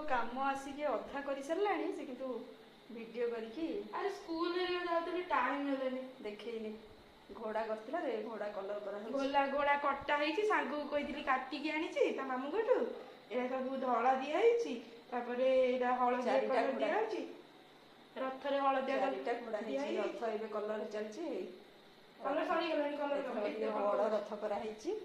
କାମ ଆସିକି ଅଧା କରି ସାରିଲାଣି ସେ କିନ୍ତୁ ଭିଡ଼ିଓ କରିକି ଆରେ ସ୍କୁଲରେ ଯାଉଥିଲି ଟାଇମ୍ ହେଲାନି ଦେଖେଇନି। ଘୋଡ଼ା କରିଥିଲା ରେ ଘୋଡ଼ା କଲର କରାହେଉଛି। ଘୋଡ଼ା କଟା ହେଇଛି, ସାଙ୍ଗକୁ କହିଥିଲି କାଟିକି ଆଣିଛି ତା ମାମୁଁଙ୍କଠୁ। ଏଇଟା ସବୁ ଧଳା ଦିଆହେଇଛି, ତାପରେ ଏଇଟା ହଳଦିଆ କଲର ଦିଆହେଉଛି। ରଥରେ ହଳଦିଆ ଚାରିଟା ଘୋଡ଼ା ହେଇଛି। ରଥ ଏବେ କଲର ଚାଲିଛି। କଲର ସରିଗଲାଣି, କଲର ଟିକେ ବଡ଼ ରଥ କରାହେଇଛି।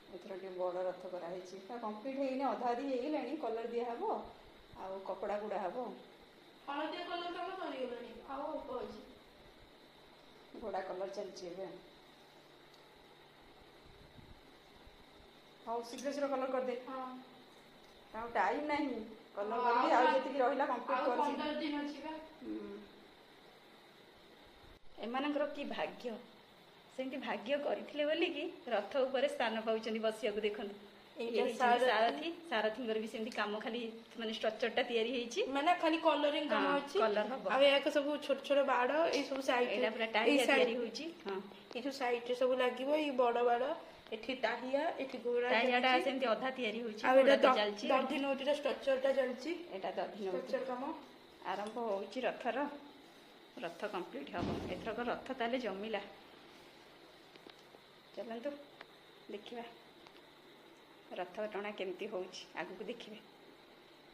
ଏଥର ଟିକେ ବଡ଼ ରଥ କରାହେଇଛି। କମ୍ପ୍ଲିଟ୍ ହେଇନି, ଅଧା ଅଧି ହେଇଗଲାଣି। କଲର ଦିଆହେବ ଆଉ କପଡ଼ା ଗୁଡ଼ା ହେବ। ହଳଦିଆ କଲର କାମ ସରିଗଲାଣି, ଆଉ ଅଳ୍ପ ଅଛି। ଘୋଡ଼ା କଲର ଚାଲିଛି ଏବେ। ହଉ ଶୀଘ୍ର ଶୀଘ୍ର କଲର କରିଦେ। ଆଉ ଟାଇମ୍ ନାହିଁ କଲର କରିକି। ଆଉ ଯେତିକି ରହିଲା କମ୍ପ୍ଲିଟ୍ କରିଛି। 15 ଦିନ ଅଛି ବା। ଏମାନଙ୍କର କି ଭାଗ୍ୟ, ସେମିତି ଭାଗ୍ୟ କରିଥିଲେ ବୋଲିକି ରଥ ଉପରେ ସ୍ଥାନ ପାଉଛନ୍ତି ବସିବାକୁ। ଦେଖନ୍ତୁ ସାରଥୀଙ୍କର ବି ସେମିତି କାମ, ଖାଲି ମାନେ ଷ୍ଟ୍ରକ୍ଚରଟା ତିଆରି ହେଇଛି, ମାନେ ଖାଲି କଲରିଂ କାମ ଅଛି। କଲର ହବ। ଆଉ ଏହାକୁ ସବୁ ଛୋଟ ଛୋଟ ବାଡ଼ ଏଇ ସବୁ ସାଇଡ୍, ଏଇଟା ପୁରା ଟାହିଆ ତିଆରି ହେଉଛି। ଏଇ ଯୋଉ ସାଇଡରେ ସବୁ ଲାଗିବ, ଏଇ ବଡ଼ ବାଡ଼, ଏଠି ଟାହିଆ, ଏଠି ଘୋଡ଼ା ଟାହିଆଟା ସେମିତି ଅଧା ତିଆରି ହେଉଛି। ଆଉ ଏଇଟା ଦଧି ନଉତିର ଷ୍ଟ୍ରକ୍ଚରଟା ଚାଲିଛି। ଏଇଟା ଦଧି ନଉତି କାମ ଆରମ୍ଭ ହେଉଛି ରଥର। ରଥ କମ୍ପ୍ଲିଟ୍ ହେବ ଏଥରକ। ରଥ ତାହେଲେ ଜମିଲା। ଚାଲନ୍ତୁ ଦେଖିବା ରଥ ଟଣା କେମିତି ହେଉଛି, ଆଗକୁ ଦେଖିବେ।